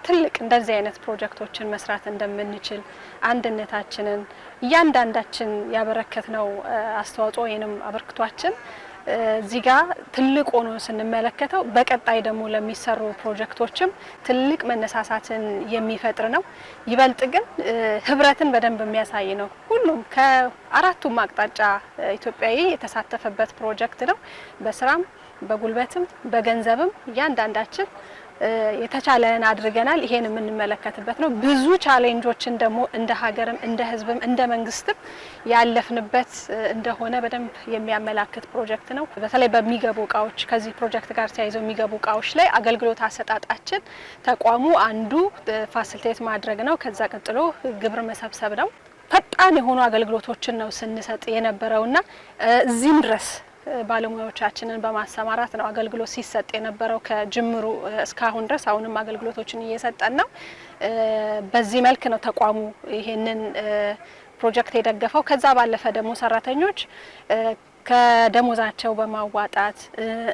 ትልቅ እንደዚህ አይነት ፕሮጀክቶችን መስራት እንደምንችል አንድነታችንን እያንዳንዳችን ያበረከትነው አስተዋጽኦ ወይንም አበርክቷችን እዚህ ጋር ትልቅ ሆኖ ስንመለከተው በቀጣይ ደግሞ ለሚሰሩ ፕሮጀክቶችም ትልቅ መነሳሳትን የሚፈጥር ነው። ይበልጥ ግን ህብረትን በደንብ የሚያሳይ ነው። ሁሉም ከአራቱም አቅጣጫ ኢትዮጵያዊ የተሳተፈበት ፕሮጀክት ነው። በስራም በጉልበትም በገንዘብም እያንዳንዳችን የተቻለን አድርገናል። ይሄን የምንመለከትበት ነው። ብዙ ቻሌንጆችን ደግሞ እንደ ሀገርም እንደ ህዝብም እንደ መንግስትም ያለፍንበት እንደሆነ በደንብ የሚያመላክት ፕሮጀክት ነው። በተለይ በሚገቡ እቃዎች ከዚህ ፕሮጀክት ጋር ተያይዘው የሚገቡ እቃዎች ላይ አገልግሎት አሰጣጣችን ተቋሙ አንዱ ፋሲሊቴት ማድረግ ነው። ከዛ ቀጥሎ ግብር መሰብሰብ ነው። ፈጣን የሆኑ አገልግሎቶችን ነው ስንሰጥ የነበረውና እዚህም ድረስ ባለሙያዎቻችንን በማሰማራት ነው አገልግሎት ሲሰጥ የነበረው ከጅምሩ እስካሁን ድረስ። አሁንም አገልግሎቶችን እየሰጠን ነው። በዚህ መልክ ነው ተቋሙ ይሄንን ፕሮጀክት የደገፈው። ከዛ ባለፈ ደግሞ ሰራተኞች ከደሞዛቸው በማዋጣት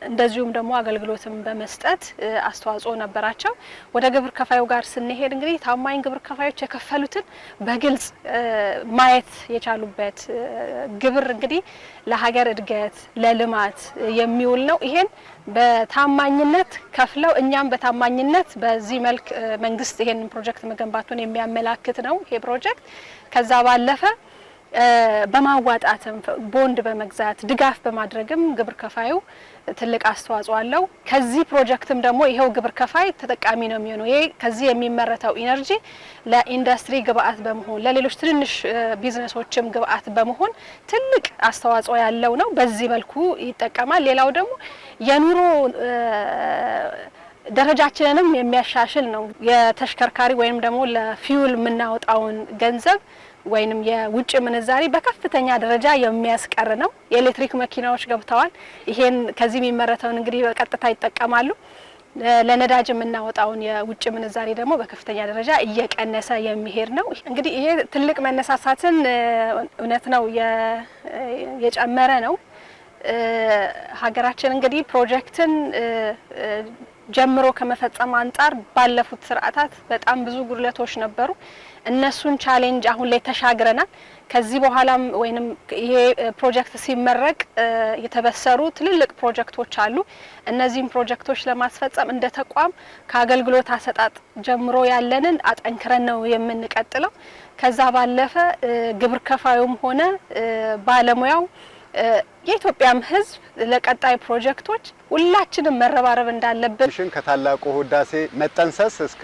እንደዚሁም ደግሞ አገልግሎትም በመስጠት አስተዋጽኦ ነበራቸው። ወደ ግብር ከፋዩ ጋር ስንሄድ እንግዲህ ታማኝ ግብር ከፋዮች የከፈሉትን በግልጽ ማየት የቻሉበት ግብር እንግዲህ ለሀገር እድገት ለልማት የሚውል ነው። ይሄን በታማኝነት ከፍለው እኛም በታማኝነት በዚህ መልክ መንግስት ይሄን ፕሮጀክት መገንባቱን የሚያመላክት ነው ይሄ ፕሮጀክት። ከዛ ባለፈ በማዋጣትም ቦንድ በመግዛት ድጋፍ በማድረግም ግብር ከፋዩ ትልቅ አስተዋጽኦ አለው። ከዚህ ፕሮጀክትም ደግሞ ይሄው ግብር ከፋይ ተጠቃሚ ነው የሚሆነው። ይሄ ከዚህ የሚመረተው ኢነርጂ ለኢንዱስትሪ ግብአት በመሆን ለሌሎች ትንንሽ ቢዝነሶችም ግብአት በመሆን ትልቅ አስተዋጽኦ ያለው ነው። በዚህ መልኩ ይጠቀማል። ሌላው ደግሞ የኑሮ ደረጃችንንም የሚያሻሽል ነው። የተሽከርካሪ ወይንም ደግሞ ለፊውል የምናወጣውን ገንዘብ ወይንም የውጭ ምንዛሪ በከፍተኛ ደረጃ የሚያስቀር ነው። የኤሌክትሪክ መኪናዎች ገብተዋል። ይሄን ከዚህ የሚመረተውን እንግዲህ በቀጥታ ይጠቀማሉ። ለነዳጅ የምናወጣውን የውጭ ምንዛሪ ደግሞ በከፍተኛ ደረጃ እየቀነሰ የሚሄድ ነው። እንግዲህ ይሄ ትልቅ መነሳሳትን እውነት ነው የጨመረ ነው። ሀገራችን እንግዲህ ፕሮጀክትን ጀምሮ ከመፈጸም አንጻር ባለፉት ስርዓታት በጣም ብዙ ጉድለቶች ነበሩ። እነሱን ቻሌንጅ አሁን ላይ ተሻግረናል። ከዚህ በኋላም ወይንም ይሄ ፕሮጀክት ሲመረቅ የተበሰሩ ትልልቅ ፕሮጀክቶች አሉ። እነዚህን ፕሮጀክቶች ለማስፈጸም እንደ ተቋም ከአገልግሎት አሰጣጥ ጀምሮ ያለንን አጠንክረን ነው የምንቀጥለው። ከዛ ባለፈ ግብር ከፋዩም ሆነ ባለሙያው የኢትዮጵያም ሕዝብ ለቀጣይ ፕሮጀክቶች ሁላችንም መረባረብ እንዳለብን ከታላቁ ህዳሴ መጠንሰስ እስከ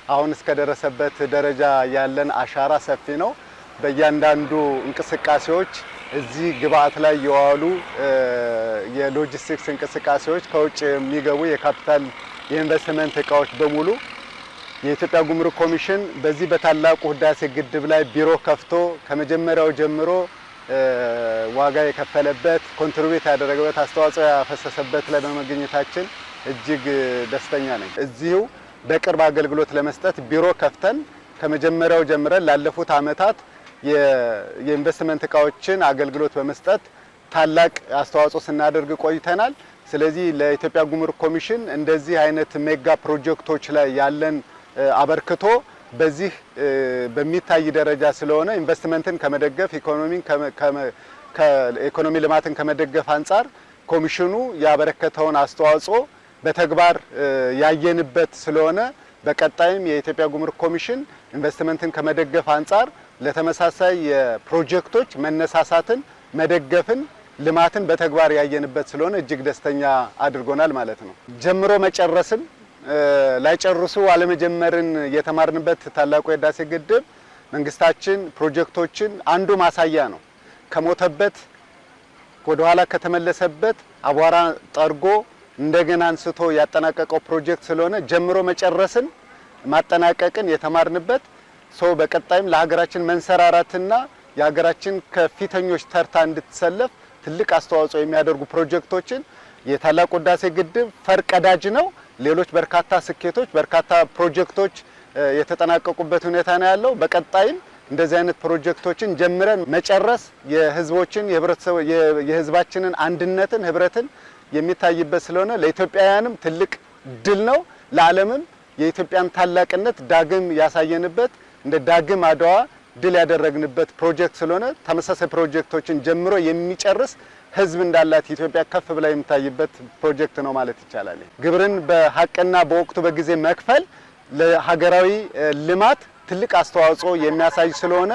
አሁን እስከ ደረሰበት ደረጃ ያለን አሻራ ሰፊ ነው። በእያንዳንዱ እንቅስቃሴዎች እዚህ ግብአት ላይ የዋሉ የሎጂስቲክስ እንቅስቃሴዎች ከውጭ የሚገቡ የካፒታል የኢንቨስትመንት እቃዎች በሙሉ የኢትዮጵያ ጉምሩክ ኮሚሽን በዚህ በታላቁ ህዳሴ ግድብ ላይ ቢሮ ከፍቶ ከመጀመሪያው ጀምሮ ዋጋ የከፈለበት ኮንትሪቢዩት ያደረገበት አስተዋጽኦ ያፈሰሰበት ላይ በመገኘታችን እጅግ ደስተኛ ነኝ። እዚሁ በቅርብ አገልግሎት ለመስጠት ቢሮ ከፍተን ከመጀመሪያው ጀምረን ላለፉት አመታት የኢንቨስትመንት እቃዎችን አገልግሎት በመስጠት ታላቅ አስተዋጽኦ ስናደርግ ቆይተናል። ስለዚህ ለኢትዮጵያ ጉምሩክ ኮሚሽን እንደዚህ አይነት ሜጋ ፕሮጀክቶች ላይ ያለን አበርክቶ በዚህ በሚታይ ደረጃ ስለሆነ ኢንቨስትመንትን ከመደገፍ ኢኮኖሚ ልማትን ከመደገፍ አንጻር ኮሚሽኑ ያበረከተውን አስተዋጽኦ በተግባር ያየንበት ስለሆነ በቀጣይም የኢትዮጵያ ጉምሩክ ኮሚሽን ኢንቨስትመንትን ከመደገፍ አንጻር ለተመሳሳይ የፕሮጀክቶች መነሳሳትን መደገፍን ልማትን በተግባር ያየንበት ስለሆነ እጅግ ደስተኛ አድርጎናል ማለት ነው። ጀምሮ መጨረስን ላይጨርሱ አለመጀመርን የተማርንበት ታላቁ የህዳሴ ግድብ መንግስታችን ፕሮጀክቶችን አንዱ ማሳያ ነው። ከሞተበት ወደ ኋላ ከተመለሰበት አቧራ ጠርጎ እንደገና አንስቶ ያጠናቀቀው ፕሮጀክት ስለሆነ ጀምሮ መጨረስን ማጠናቀቅን የተማርንበት በቀጣይም ለሀገራችን መንሰራራትና የሀገራችን ከፊተኞች ተርታ እንድትሰለፍ ትልቅ አስተዋጽኦ የሚያደርጉ ፕሮጀክቶችን የታላቁ ህዳሴ ግድብ ፈርቀዳጅ ነው። ሌሎች በርካታ ስኬቶች በርካታ ፕሮጀክቶች የተጠናቀቁበት ሁኔታ ነው ያለው። በቀጣይም እንደዚህ አይነት ፕሮጀክቶችን ጀምረን መጨረስ የህዝቦችን የህዝባችንን አንድነትን ህብረትን የሚታይበት ስለሆነ ለኢትዮጵያውያንም ትልቅ ድል ነው፣ ለዓለምም የኢትዮጵያን ታላቅነት ዳግም ያሳየንበት እንደ ዳግም አድዋ ድል ያደረግንበት ፕሮጀክት ስለሆነ ተመሳሳይ ፕሮጀክቶችን ጀምሮ የሚጨርስ ህዝብ እንዳላት ኢትዮጵያ ከፍ ብላ የምታይበት ፕሮጀክት ነው ማለት ይቻላል። ግብርን በሐቅና በወቅቱ በጊዜ መክፈል ለሀገራዊ ልማት ትልቅ አስተዋጽኦ የሚያሳይ ስለሆነ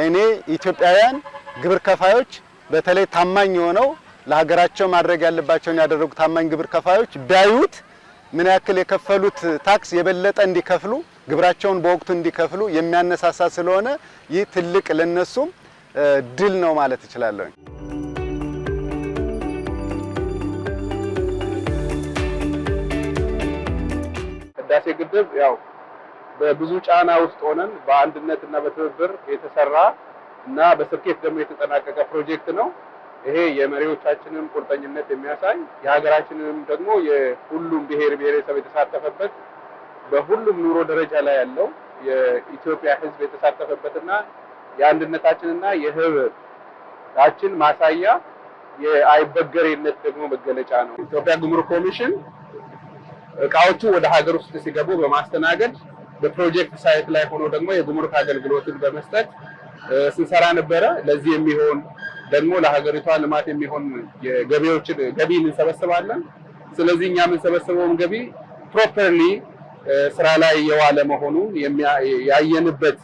እኔ ኢትዮጵያውያን ግብር ከፋዮች በተለይ ታማኝ ሆነው ለሀገራቸው ማድረግ ያለባቸውን ያደረጉ ታማኝ ግብር ከፋዮች ቢያዩት ምን ያክል የከፈሉት ታክስ የበለጠ እንዲከፍሉ ግብራቸውን በወቅቱ እንዲከፍሉ የሚያነሳሳ ስለሆነ ይህ ትልቅ ለነሱም ድል ነው ማለት እችላለሁ። ህዳሴ ግድብ ያው በብዙ ጫና ውስጥ ሆነን በአንድነትና በትብብር የተሰራ እና በስኬት ደግሞ የተጠናቀቀ ፕሮጀክት ነው። ይሄ የመሪዎቻችንን ቁርጠኝነት የሚያሳይ የሀገራችንንም ደግሞ የሁሉም ብሔር ብሔረሰብ የተሳተፈበት በሁሉም ኑሮ ደረጃ ላይ ያለው የኢትዮጵያ ህዝብ የተሳተፈበትና የአንድነታችንና የህብረታችን ማሳያ የአይበገሬነት ደግሞ መገለጫ ነው። ኢትዮጵያ ጉምሩክ ኮሚሽን እቃዎቹ ወደ ሀገር ውስጥ ሲገቡ በማስተናገድ በፕሮጀክት ሳይት ላይ ሆኖ ደግሞ የጉምሩክ አገልግሎትን በመስጠት ስንሰራ ነበረ። ለዚህ የሚሆን ደግሞ ለሀገሪቷ ልማት የሚሆን ገቢ እንሰበስባለን። ስለዚህ እኛ የምንሰበስበውን ገቢ ፕሮፐርሊ ስራ ላይ የዋለ መሆኑን ያየንበት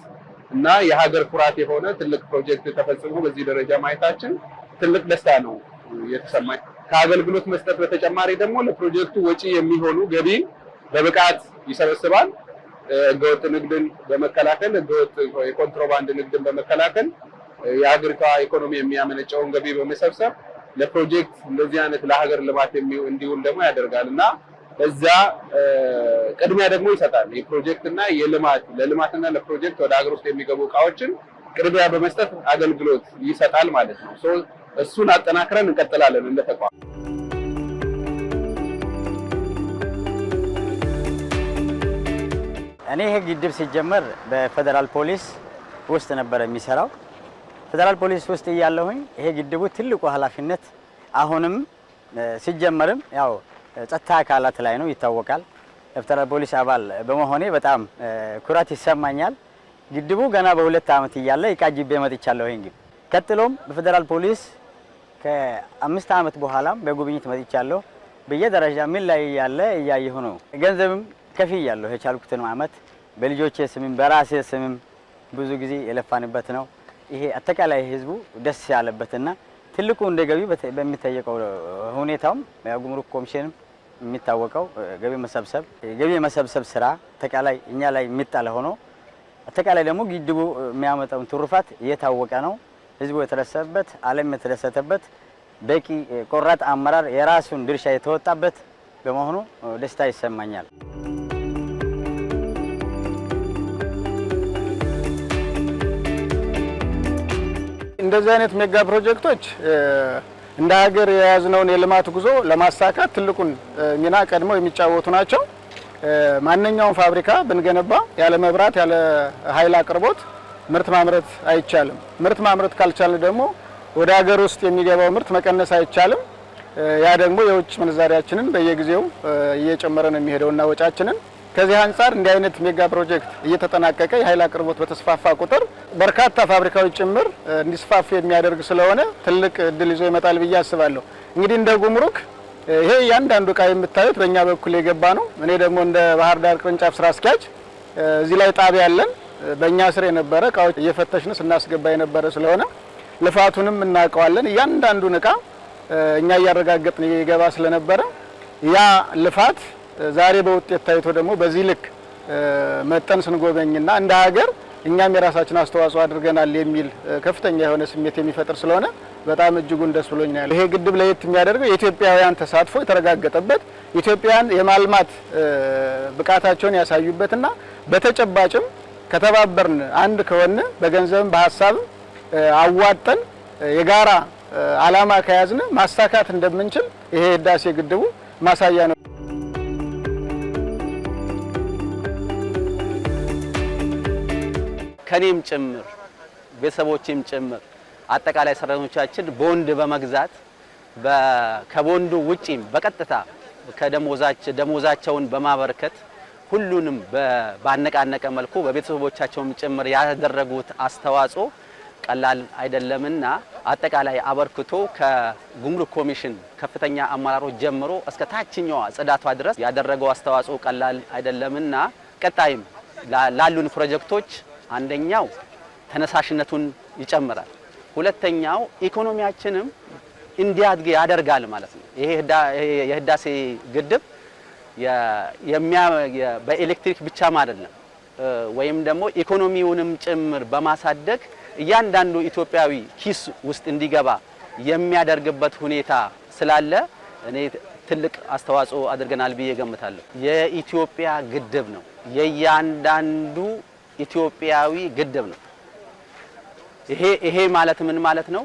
እና የሀገር ኩራት የሆነ ትልቅ ፕሮጀክት ተፈጽሞ በዚህ ደረጃ ማየታችን ትልቅ ደስታ ነው የተሰማኝ። ከአገልግሎት መስጠት በተጨማሪ ደግሞ ለፕሮጀክቱ ወጪ የሚሆኑ ገቢ በብቃት ይሰበስባል። ህገወጥ ንግድን በመከላከል ህገወጥ የኮንትሮባንድ ንግድን በመከላከል የሀገሪቷ ኢኮኖሚ የሚያመነጨውን ገቢ በመሰብሰብ ለፕሮጀክት እንደዚህ አይነት ለሀገር ልማት እንዲውል ደግሞ ያደርጋልና እዛ ቅድሚያ ደግሞ ይሰጣል። የፕሮጀክትና ለልማትና ለፕሮጀክት ወደ ሀገር ውስጥ የሚገቡ እቃዎችን ቅድሚያ በመስጠት አገልግሎት ይሰጣል ማለት ነው። እሱን አጠናክረን እንቀጥላለን እንደ ተቋም። እኔ ይሄ ግድብ ሲጀመር በፌደራል ፖሊስ ውስጥ ነበር የሚሰራው። ፌደራል ፖሊስ ውስጥ እያለሁኝ ይሄ ግድቡ ትልቁ ኃላፊነት አሁንም ሲጀመርም ያው ጸጥታ አካላት ላይ ነው ይታወቃል። የፌደራል ፖሊስ አባል በመሆኔ በጣም ኩራት ይሰማኛል። ግድቡ ገና በ2 ዓመት እያለ ይቃጅቤ መጥቻለሁ። ይሄን ግድብ ቀጥሎም በፌደራል ፖሊስ ከ5 ዓመት በኋላም በጉብኝት መጥቻለሁ። በየደረጃ ምን ላይ ያለ እያየሁ ነው። ገንዘብም ከፍያለሁ የቻልኩትን ዓመት በልጆቼ ስምም በራሴ ስምም ብዙ ጊዜ የለፋንበት ነው። ይሄ አጠቃላይ ህዝቡ ደስ ያለበትና ትልቁ እንደገቢ በሚጠየቀው ሁኔታውም የጉምሩክ ኮሚሽን የሚታወቀው ገቢ መሰብሰብ ስራ አጠቃላይ እኛ ላይ የሚጣለ ሆኖ አጠቃላይ ደግሞ ግድቡ የሚያመጣውን ትሩፋት እየታወቀ ነው። ህዝቡ የተደሰተበት፣ ዓለም የተደሰተበት፣ በቂ ቆራጥ አመራር የራሱን ድርሻ የተወጣበት በመሆኑ ደስታ ይሰማኛል። እንደዚህ አይነት ሜጋ ፕሮጀክቶች እንደ ሀገር የያዝነውን የልማት ጉዞ ለማሳካት ትልቁን ሚና ቀድመው የሚጫወቱ ናቸው። ማንኛውም ፋብሪካ ብንገነባ ያለ መብራት ያለ ኃይል አቅርቦት ምርት ማምረት አይቻልም። ምርት ማምረት ካልቻለ ደግሞ ወደ ሀገር ውስጥ የሚገባው ምርት መቀነስ አይቻልም። ያ ደግሞ የውጭ ምንዛሪያችንን በየጊዜው እየጨመረ ነው የሚሄደውና ወጫችንን ከዚህ አንፃር እንዲህ አይነት ሜጋ ፕሮጀክት እየተጠናቀቀ የኃይል አቅርቦት በተስፋፋ ቁጥር በርካታ ፋብሪካዎች ጭምር እንዲስፋፉ የሚያደርግ ስለሆነ ትልቅ እድል ይዞ ይመጣል ብዬ አስባለሁ። እንግዲህ እንደ ጉምሩክ ይሄ እያንዳንዱ እቃ የምታዩት በእኛ በኩል የገባ ነው። እኔ ደግሞ እንደ ባህር ዳር ቅርንጫፍ ስራ አስኪያጅ እዚህ ላይ ጣቢያ ያለን በእኛ ስር የነበረ እቃዎች እየፈተሽን ስናስገባ የነበረ ስለሆነ ልፋቱንም እናውቀዋለን። እያንዳንዱን እቃ እኛ እያረጋገጥን ይገባ ስለነበረ ያ ልፋት ዛሬ በውጤት ታይቶ ደግሞ በዚህ ልክ መጠን ስንጎበኝና እንደ ሀገር እኛም የራሳችን አስተዋጽኦ አድርገናል የሚል ከፍተኛ የሆነ ስሜት የሚፈጥር ስለሆነ በጣም እጅጉን ደስ ብሎኛል። ይሄ ግድብ ለየት የሚያደርገው የኢትዮጵያውያን ተሳትፎ የተረጋገጠበት ኢትዮጵያን የማልማት ብቃታቸውን ያሳዩበትና በተጨባጭም ከተባበርን አንድ ከሆነ በገንዘብም በሀሳብም አዋጠን የጋራ ዓላማ ከያዝን ማሳካት እንደምንችል ይሄ ህዳሴ ግድቡ ማሳያ ነው። ከኔም ጭምር ቤተሰቦችም ጭምር አጠቃላይ ሰራተኞቻችን ቦንድ በመግዛት ከቦንዱ ውጪም በቀጥታ ደሞዛቸውን በማበርከት ሁሉንም ባነቃነቀ መልኩ በቤተሰቦቻቸውም ጭምር ያደረጉት አስተዋጽኦ ቀላል አይደለምና አጠቃላይ አበርክቶ ከጉምሩክ ኮሚሽን ከፍተኛ አመራሮች ጀምሮ እስከ ታችኛዋ ጽዳቷ ድረስ ያደረገው አስተዋጽኦ ቀላል አይደለምና ቀጣይም ላሉን ፕሮጀክቶች አንደኛው ተነሳሽነቱን ይጨምራል፣ ሁለተኛው ኢኮኖሚያችንም እንዲያድግ ያደርጋል ማለት ነው። ይሄ የህዳሴ ግድብ በኤሌክትሪክ ብቻም አይደለም ወይም ደግሞ ኢኮኖሚውንም ጭምር በማሳደግ እያንዳንዱ ኢትዮጵያዊ ኪስ ውስጥ እንዲገባ የሚያደርግበት ሁኔታ ስላለ እኔ ትልቅ አስተዋጽኦ አድርገናል ብዬ ገምታለሁ። የኢትዮጵያ ግድብ ነው፣ የእያንዳንዱ ኢትዮጵያዊ ግድብ ነው። ይሄ ማለት ምን ማለት ነው?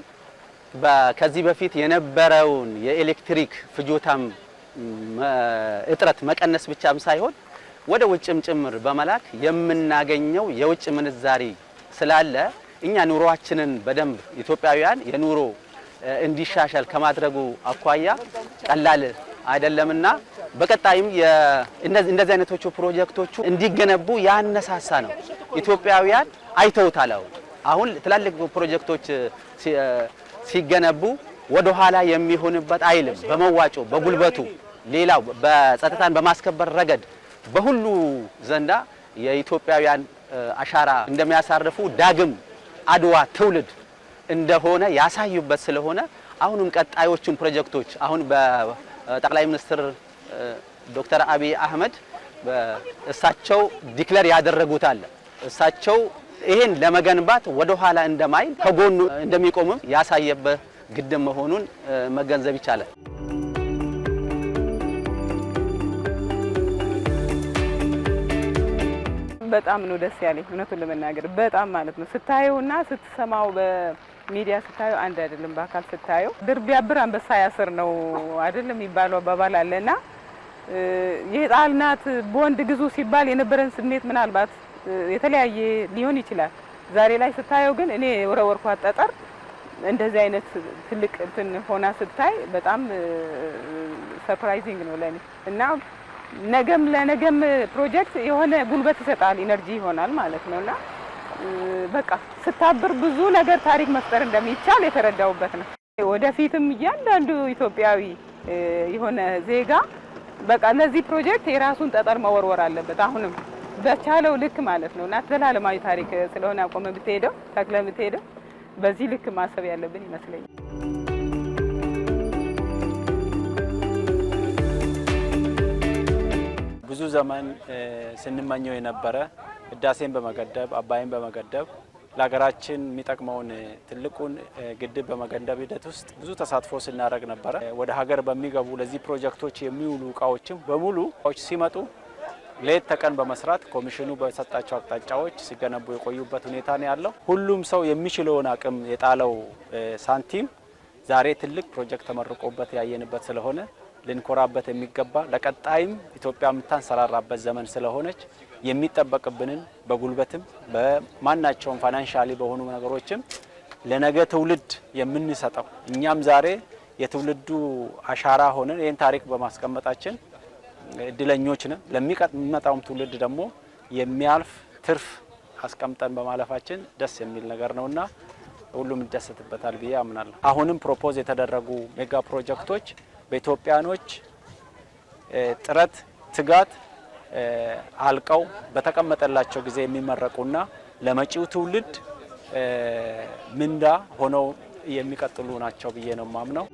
ከዚህ በፊት የነበረውን የኤሌክትሪክ ፍጆታም እጥረት መቀነስ ብቻም ሳይሆን ወደ ውጭም ጭምር በመላክ የምናገኘው የውጭ ምንዛሪ ስላለ እኛ ኑሮአችንን በደንብ ኢትዮጵያውያን የኑሮ እንዲሻሻል ከማድረጉ አኳያ ቀላል አይደለምና በቀጣይም እንደዚህ አይነቶቹ ፕሮጀክቶቹ እንዲገነቡ ያነሳሳ ነው። ኢትዮጵያውያን አይተውታል። አሁን ትላልቅ ፕሮጀክቶች ሲገነቡ ወደ ኋላ የሚሆንበት አይልም። በመዋጮ በጉልበቱ ሌላው በጸጥታን በማስከበር ረገድ በሁሉ ዘንዳ የኢትዮጵያውያን አሻራ እንደሚያሳርፉ ዳግም አድዋ ትውልድ እንደሆነ ያሳዩበት ስለሆነ አሁንም ቀጣዮቹን ፕሮጀክቶች አሁን በጠቅላይ ሚኒስትር ዶክተር አብይ አህመድ እሳቸው ዲክለር ያደረጉት አለ። እሳቸው ይሄን ለመገንባት ወደ ኋላ እንደማይል ከጎኑ እንደሚቆምም ያሳየበት ግድብ መሆኑን መገንዘብ ይቻላል። በጣም ነው ደስ ያለኝ እውነቱን ለመናገር በጣም ማለት ነው። ስታየውና ስትሰማው በሚዲያ ስታየው አንድ አይደለም። በአካል ስታየው ድር ቢያብር አንበሳ ያስር ነው አይደለም የሚባለው አባባል አለና የጣልናት በወንድ ግዙ ሲባል የነበረን ስሜት ምናልባት የተለያየ ሊሆን ይችላል። ዛሬ ላይ ስታየው ግን እኔ ወረወርኳት ጠጠር እንደዚህ አይነት ትልቅ እንትን ሆና ስታይ በጣም ሰርፕራይዚንግ ነው ለኔ እና ለነገም ፕሮጀክት የሆነ ጉልበት ይሰጣል፣ ኢነርጂ ይሆናል ማለት ነውና በቃ ስታብር ብዙ ነገር ታሪክ መፍጠር እንደሚቻል የተረዳውበት ነው። ወደፊትም እያንዳንዱ ኢትዮጵያዊ የሆነ ዜጋ በቃ ለዚህ ፕሮጀክት የራሱን ጠጠር መወርወር አለበት። አሁንም በቻለው ልክ ማለት ነውና ዘላለማዊ ታሪክ ስለሆነ አቆመ ብትሄደው ተክለ ብትሄደው በዚህ ልክ ማሰብ ያለብን ይመስለኛል። ብዙ ዘመን ስንመኘው የነበረ ህዳሴን በመገደብ አባይን በመገደብ ለሀገራችን የሚጠቅመውን ትልቁን ግድብ በመገንባት ሂደት ውስጥ ብዙ ተሳትፎ ስናደርግ ነበረ። ወደ ሀገር በሚገቡ ለዚህ ፕሮጀክቶች የሚውሉ እቃዎችም በሙሉ ሲመጡ ሌት ተቀን በመስራት ኮሚሽኑ በሰጣቸው አቅጣጫዎች ሲገነቡ የቆዩበት ሁኔታ ነው ያለው። ሁሉም ሰው የሚችለውን አቅም የጣለው ሳንቲም ዛሬ ትልቅ ፕሮጀክት ተመርቆበት ያየንበት ስለሆነ ልንኮራበት የሚገባ ለቀጣይም ኢትዮጵያ የምታንሰራራበት ዘመን ስለሆነች የሚጠበቅብንን በጉልበትም በማናቸውም ፋይናንሻሊ በሆኑ ነገሮችም ለነገ ትውልድ የምንሰጠው እኛም ዛሬ የትውልዱ አሻራ ሆነን ይህን ታሪክ በማስቀመጣችን እድለኞች ነን። ለሚመጣውም ትውልድ ደግሞ የሚያልፍ ትርፍ አስቀምጠን በማለፋችን ደስ የሚል ነገር ነውና ሁሉም ይደሰትበታል ብዬ አምናለሁ። አሁንም ፕሮፖዝ የተደረጉ ሜጋ ፕሮጀክቶች በኢትዮጵያኖች ጥረት ትጋት አልቀው በተቀመጠላቸው ጊዜ የሚመረቁና ለመጪው ትውልድ ምንዳ ሆነው የሚቀጥሉ ናቸው ብዬ ነው ማምነው።